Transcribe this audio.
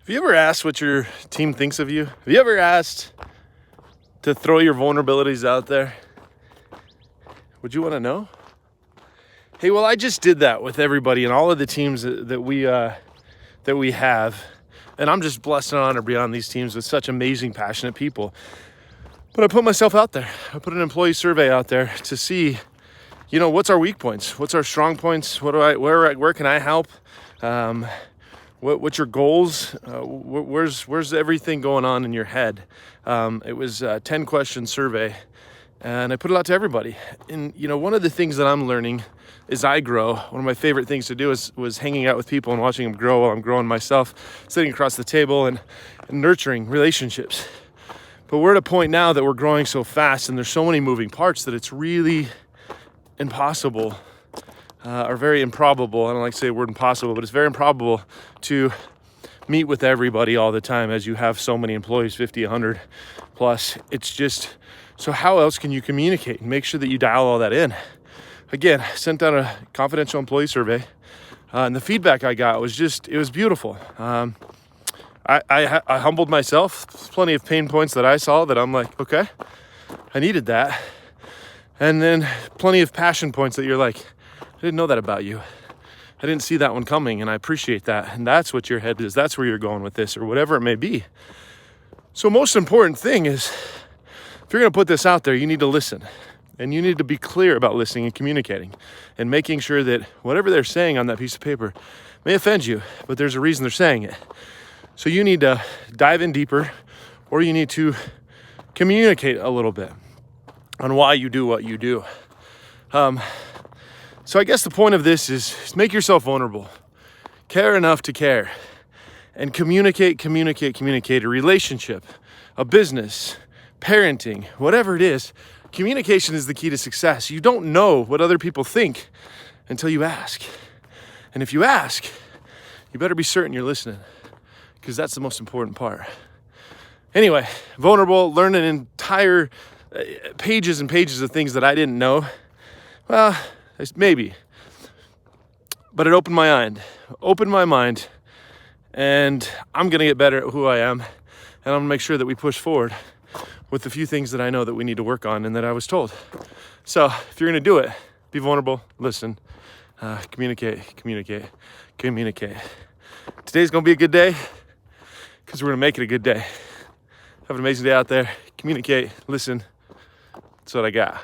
Have you ever asked what your team thinks of you? Have you ever asked to throw your vulnerabilities out there? Would you want to know? Hey, well, I just did that with everybody and all of the teams that we have, and I'm just blessed and honored beyond these teams with such amazing, passionate people. But I put myself out there. I put an employee survey out there to see, what's our weak points, what's our strong points, where can I help? What's your goals? Where's everything going on in your head? It was a 10-question survey, and I put it out to everybody. And one of the things that I'm learning as I grow, one of my favorite things to do was hanging out with people and watching them grow while I'm growing myself, sitting across the table and nurturing relationships. But we're at a point now that we're growing so fast, and there's so many moving parts that it's really impossible. Or very improbable. I don't like to say the word impossible, but it's very improbable to meet with everybody all the time as you have so many employees, 50, 100 plus. It's just, so how else can you communicate and make sure that you dial all that in? Again, sent out a confidential employee survey, and the feedback I got was it was beautiful. I humbled myself. Plenty of pain points that I saw that I'm like, okay, I needed that. And then plenty of passion points that you're like, I didn't know that about you. I didn't see that one coming, and I appreciate that. And that's what your head is. That's where you're going with this, or whatever it may be. So most important thing is, if you're going to put this out there, you need to listen. And you need to be clear about listening and communicating and making sure that whatever they're saying on that piece of paper may offend you, but there's a reason they're saying it. So you need to dive in deeper, or you need to communicate a little bit on why you do what you do. So I guess the point of this is make yourself vulnerable. Care enough to care. And communicate. A relationship, a business, parenting, whatever it is, communication is the key to success. You don't know what other people think until you ask. And if you ask, you better be certain you're listening, because that's the most important part. Anyway, vulnerable, learn an entire pages and pages of things that I didn't know. Well, maybe, but it opened my mind, and I'm going to get better at who I am, and I'm going to make sure that we push forward with the few things that I know that we need to work on and that I was told. So if you're going to do it, be vulnerable, listen, communicate. Today's going to be a good day, because we're going to make it a good day. Have an amazing day out there. Communicate, listen. That's what I got.